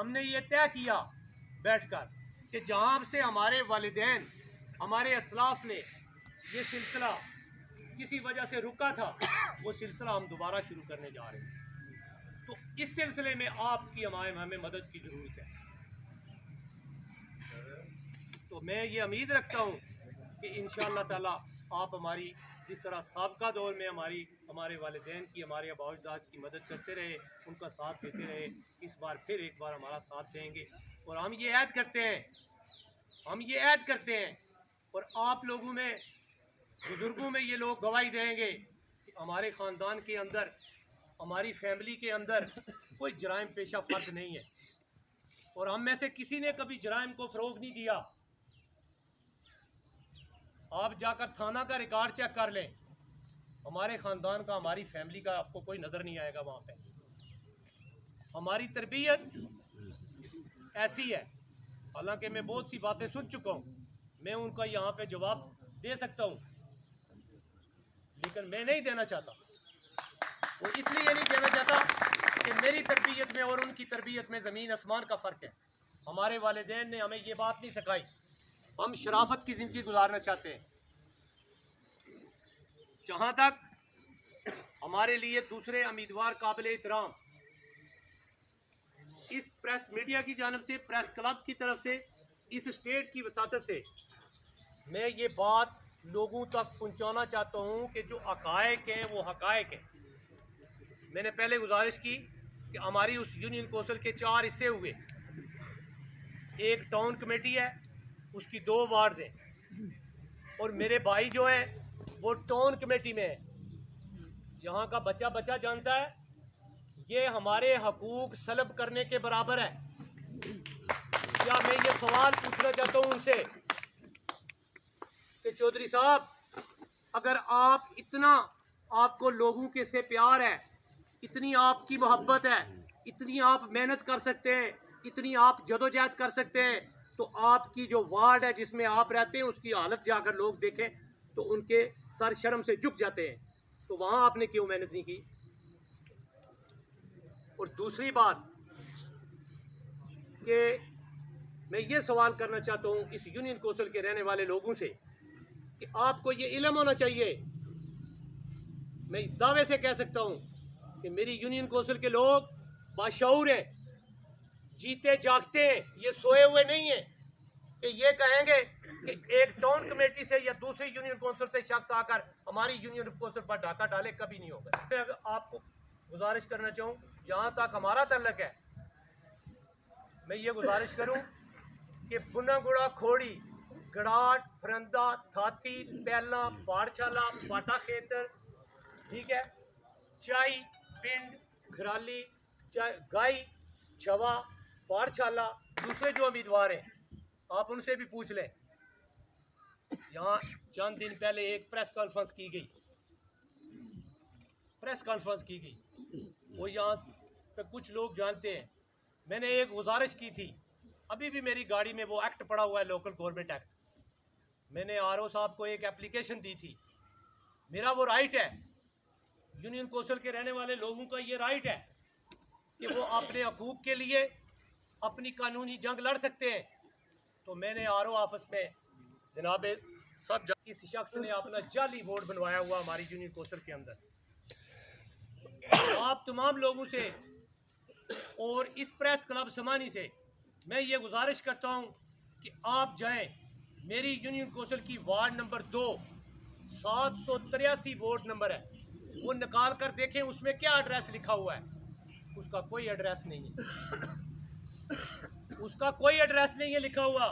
हमने ये तय किया बैठकर कि जहाँ से हमारे वालिदैन, हमारे असलाफ ने ये सिलसिला किसी वजह से रुका था, वो सिलसिला हम दोबारा शुरू करने जा रहे हैं। तो इस सिलसिले में आपकी हमें मदद की ज़रूरत है। तो मैं ये उम्मीद रखता हूँ कि इंशाअल्लाह ताला आप हमारी जिस तरह साबका दौर में हमारे वालिदैन की, हमारे आबा अजदाद की मदद करते रहे, उनका साथ देते रहे, इस बार फिर एक बार हमारा साथ देंगे। और हम ये ऐद करते हैं और आप लोगों में, बुज़ुर्गों में ये लोग गवाही देंगे कि हमारे ख़ानदान के अंदर, हमारी फैमिली के अंदर कोई जराइम पेशा फ़र्द नहीं है और हम में से किसी ने कभी जराइम को फ़रोग़ नहीं दिया। आप जाकर थाना का रिकॉर्ड चेक कर लें, हमारे ख़ानदान का, हमारी फैमिली का आपको कोई नज़र नहीं आएगा वहाँ पे। हमारी तरबियत ऐसी है, हालांकि मैं बहुत सी बातें सुन चुका हूँ, मैं उनका यहाँ पे जवाब दे सकता हूँ, लेकिन मैं नहीं देना चाहता। वो इसलिए नहीं देना चाहता कि मेरी तरबियत में और उनकी तरबियत में ज़मीन आसमान का फ़र्क है। हमारे वालिदैन ने हमें ये बात नहीं सिखाई। हम शराफत की ज़िंदगी गुजारना चाहते हैं। जहाँ तक हमारे लिए दूसरे उम्मीदवार काबिल एहतराम, इस प्रेस मीडिया की जानिब से, प्रेस क्लब की तरफ से, इस स्टेट की वसातत से मैं ये बात लोगों तक पहुँचाना चाहता हूँ कि जो हक़ाइक़ हैं वो हक़ाइक़ हैं। मैंने पहले गुजारिश की कि हमारी उस यूनियन कौंसिल के 4 हिस्से हुए। एक टाउन कमेटी है, उसकी 2 वार्ड हैं और मेरे भाई जो है वो टाउन कमेटी में है। यहाँ का बच्चा बच्चा जानता है, ये हमारे हकूक़ सलब करने के बराबर है। क्या मैं ये सवाल पूछना चाहता हूँ उनसे कि चौधरी साहब, अगर आप इतना, आपको लोगों के से प्यार है, इतनी आपकी मोहब्बत है, इतनी आप मेहनत कर सकते हैं, इतनी आप जदोजहद कर सकते हैं, तो आपकी जो वार्ड है जिसमें आप रहते हैं उसकी हालत जाकर लोग देखें तो उनके सर शर्म से झुक जाते हैं। तो वहाँ आपने क्यों मेहनत नहीं की? और दूसरी बात कि मैं ये सवाल करना चाहता हूँ इस यूनियन कौंसिल के रहने वाले लोगों से कि आपको ये इल्म होना चाहिए। मैं दावे से कह सकता हूँ कि मेरी यूनियन कौंसिल के लोग बाशऊर हैं, जीते जागते हैं, ये सोए हुए नहीं हैं कि ये कहेंगे कि एक टाउन कमेटी से या दूसरी यूनियन कौंसिल से शख्स आकर हमारी यूनियन कौंसिल पर डाका डाले, कभी नहीं होगा। मैं अगर आपको गुजारिश करना चाहूँ, जहाँ तक हमारा तल्लक है, मैं ये गुजारिश करूँ कि बुनागुड़ा, खोड़ी, गड़ाट, फरंदा, थाती, पैला, पाड़शाला, बाटा खेतर, ठीक है, चाई, पिंड, घराली, गाई, छवा, पाड़शाला, दूसरे जो उम्मीदवार हैं आप उनसे भी पूछ लें। यहाँ चंद दिन पहले एक प्रेस कॉन्फ्रेंस की गई, वो यहाँ पे कुछ लोग जानते हैं। मैंने एक गुजारिश की थी, अभी भी मेरी गाड़ी में वो एक्ट पड़ा हुआ है, लोकल गवर्नमेंट एक्ट। मैंने आरओ साहब को एक एप्लीकेशन दी थी। मेरा वो राइट है, यूनियन कौंसिल के रहने वाले लोगों का ये राइट है कि वो अपने हकूक़ के लिए अपनी कानूनी जंग लड़ सकते हैं। तो मैंने आरओ ऑफिस में जनाब सब इस शख्स ने अपना जाली वोट बनवाया हुआ हमारी यूनियन कौंसिल के अंदर। आप तमाम लोगों से और इस प्रेस क्लब समानी से मैं ये गुजारिश करता हूँ कि आप जाएं, मेरी यूनियन कौंसिल की वार्ड नंबर 2 783 वोट नंबर है, वो निकाल कर देखें उसमें क्या एड्रेस लिखा हुआ है। उसका कोई एड्रेस नहीं है, उसका कोई एड्रेस नहीं है लिखा हुआ।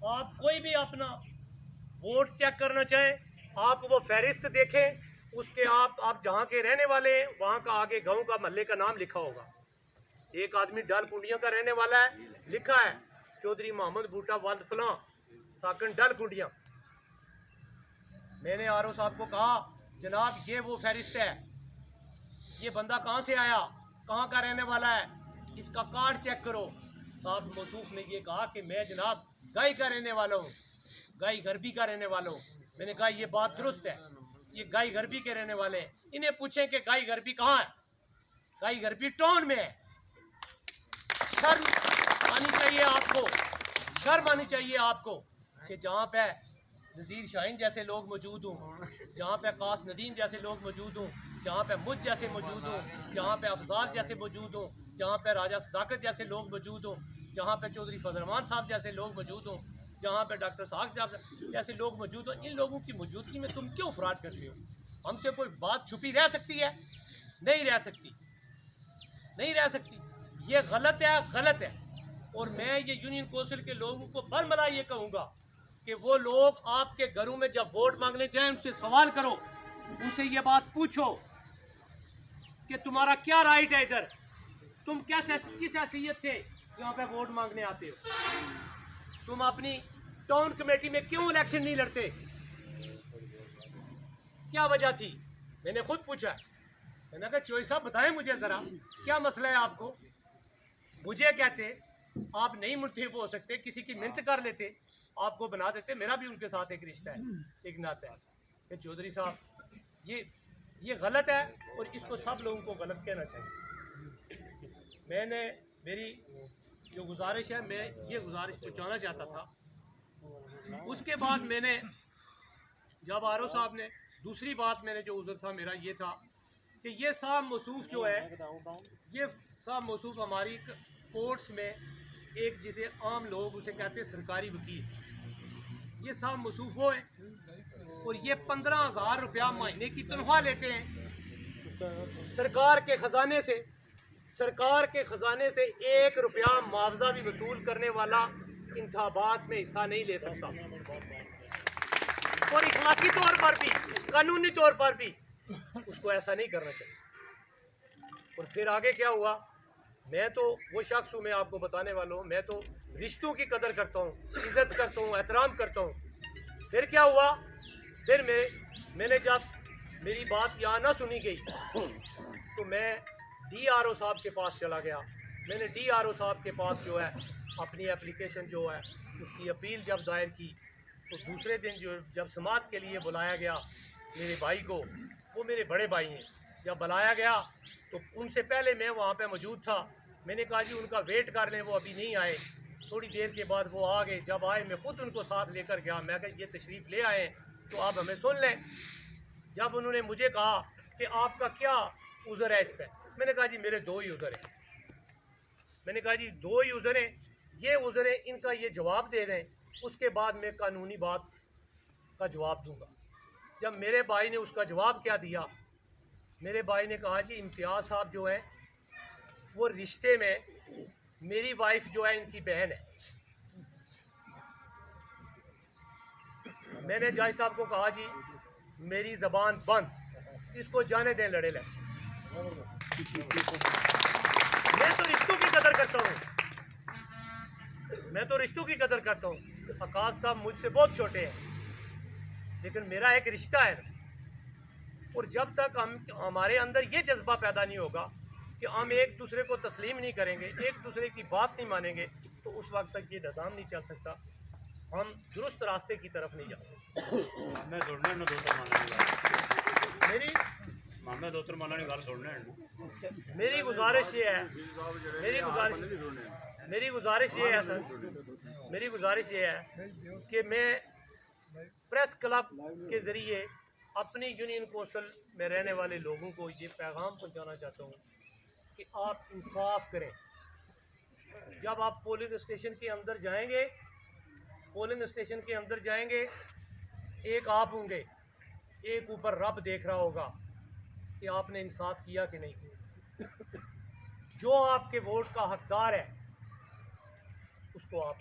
आप कोई भी अपना वोट चेक करना चाहें, आप वो फहरिस्त देखें, उसके आप जहाँ के रहने वाले हैं वहाँ का आगे गांव का, महल्ले का नाम लिखा होगा। एक आदमी डल कुंडिया का रहने वाला है, लिखा है चौधरी मोहम्मद बूटा वाल्द फलां साकन डल कुंडिया। मैंने आरओ साहब को कहा, जनाब ये वो फहरिस्त है, ये बंदा कहाँ से आया, कहाँ का रहने वाला है, इसका कार्ड चेक करो। साहब मौसूफ ने ये कहा कि मैं जनाब गाई का रहने वाला हूँ, गाई गरबी का रहने वाला हूँ। मैंने कहा ये बात दुरुस्त है, ये गाई गरबी के रहने वाले हैं। इन्हें पूछें कि गाई गरबी कहाँ है, गाई गरबी टाउन में है। शर्म आनी चाहिए आपको, शर्म आनी चाहिए आपको कि जहाँ पे नज़ीर शाहीन जैसे लोग मौजूद हों, जहाँ पे कास नदीम जैसे लोग मौजूद हों, जहाँ पे मुझ जैसे मौजूद हों, जहाँ पे अफजाल जैसे मौजूद हों, जहाँ पे राजा सदाकत जैसे लोग मौजूद हों, जहाँ पे चौधरी फजलरहमान साहब जैसे लोग मौजूद हों, जहाँ पे डॉक्टर साहब जैसे लोग मौजूद हों, इन लोगों की मौजूदगी में तुम क्यों फ्रॉड करते हो? हमसे कोई बात छुपी रह सकती है? नहीं रह सकती, नहीं रह सकती। ये गलत है, गलत है। और मैं ये यूनियन कौंसिल के लोगों को बरमला ये कहूँगा कि वो लोग आपके घरों में जब वोट मांगने जाएं उनसे सवाल करो, उनसे ये बात पूछो कि तुम्हारा क्या राइट है इधर, तुम कैसे किस हैसियत से यहाँ पे वोट मांगने आते हो, तुम अपनी टाउन कमेटी में क्यों इलेक्शन नहीं लड़ते, क्या वजह थी? मैंने खुद पूछा, मैंने कहा चोई साहब बताएं मुझे ज़रा क्या मसला है आपको। मुझे कहते आप नहीं मुंतखब हो सकते, किसी की मिन्नत कर लेते, आपको बना देते। मेरा भी उनके साथ एक रिश्ता है, एक नाता है कि चौधरी साहब ये गलत है और इसको सब लोगों को गलत कहना चाहिए। मैंने मेरी जो गुजारिश है, मैं ये गुजारिश पहुँचाना चाहता था। उसके बाद मैंने जब आर ओ साहब ने दूसरी बात, मैंने जो उज़र था मेरा ये था कि ये साहब मौसूफ जो है, ये साहब मौसूफ हमारी कोर्ट्स में एक जिसे आम लोग उसे कहते हैं सरकारी वकील, ये साहब मौसूफ वो है और ये 15,000 रुपया महीने की तनख्वाह लेते हैं सरकार के ख़जाने से। सरकार के ख़जाने से 1 रुपया मुआवजा भी वसूल करने वाला इंतखाबात में हिस्सा नहीं ले सकता और इखलाकी तौर पर भी, कानूनी तौर पर भी उसको ऐसा नहीं करना चाहिए। और फिर आगे क्या हुआ, मैं तो वो शख्स हूँ, मैं आपको बताने वाला हूँ, मैं तो रिश्तों की कदर करता हूँ, इज़्ज़त करता हूँ, एहतराम करता हूँ। फिर क्या हुआ, फिर मैंने जब मेरी बात यहाँ ना सुनी गई तो मैं DRO साहब के पास चला गया। मैंने DRO साहब के पास जो है अपनी एप्लीकेशन जो है उसकी अपील जब दायर की, तो दूसरे दिन जो जब समाअत के लिए बुलाया गया मेरे भाई को, वो मेरे बड़े भाई हैं, जब बुलाया गया तो उनसे पहले मैं वहाँ पे मौजूद था। मैंने कहा जी उनका वेट कर लें, वो अभी नहीं आए। थोड़ी देर के बाद वो आ गए, जब आए मैं ख़ुद उनको साथ लेकर गया। मैं कहा ये तशरीफ़ ले आए तो आप हमें सुन लें। जब उन्होंने मुझे कहा कि आपका क्या उज़र है इस पर, मैंने कहा जी मेरे 2 ही उज़र हैं। मैंने कहा जी 2 ही उज़र हैं, ये उज़र हैं, इनका ये जवाब दे दें, उसके बाद मैं कानूनी बात का जवाब दूँगा। जब मेरे भाई ने उसका जवाब क्या दिया, मेरे भाई ने कहा जी इम्तियाज़ साहब जो है वो रिश्ते में मेरी वाइफ जो है इनकी बहन है। मैंने जज साहब को कहा जी मेरी ज़बान बंद, इसको जाने दें लड़े इलेक्शन। मैं तो रिश्तों की कदर करता हूँ, मैं तो रिश्तों की कदर करता हूँ। आकाश साहब मुझसे बहुत छोटे हैं लेकिन मेरा एक रिश्ता है, और जब तक हमारे अंदर ये जज्बा पैदा नहीं होगा कि हम एक दूसरे को तस्लीम नहीं करेंगे, एक दूसरे की बात नहीं मानेंगे, तो उस वक्त तक ये निज़ाम नहीं चल सकता, हम दुरुस्त रास्ते की तरफ नहीं जा सकते। मेरी गुजारिश ये है, मेरी गुजारिश ये है सर, मेरी गुजारिश ये है कि मैं प्रेस क्लब के ज़रिए अपनी यूनियन कौंसिल में रहने वाले लोगों को ये पैगाम पहुंचाना चाहता हूँ कि आप इंसाफ करें। जब आप पोलिंग स्टेशन के अंदर जाएंगे, पोलिंग स्टेशन के अंदर जाएंगे, एक आप होंगे, एक ऊपर रब देख रहा होगा कि आपने इंसाफ किया कि नहीं किया। जो आपके वोट का हकदार है उसको आप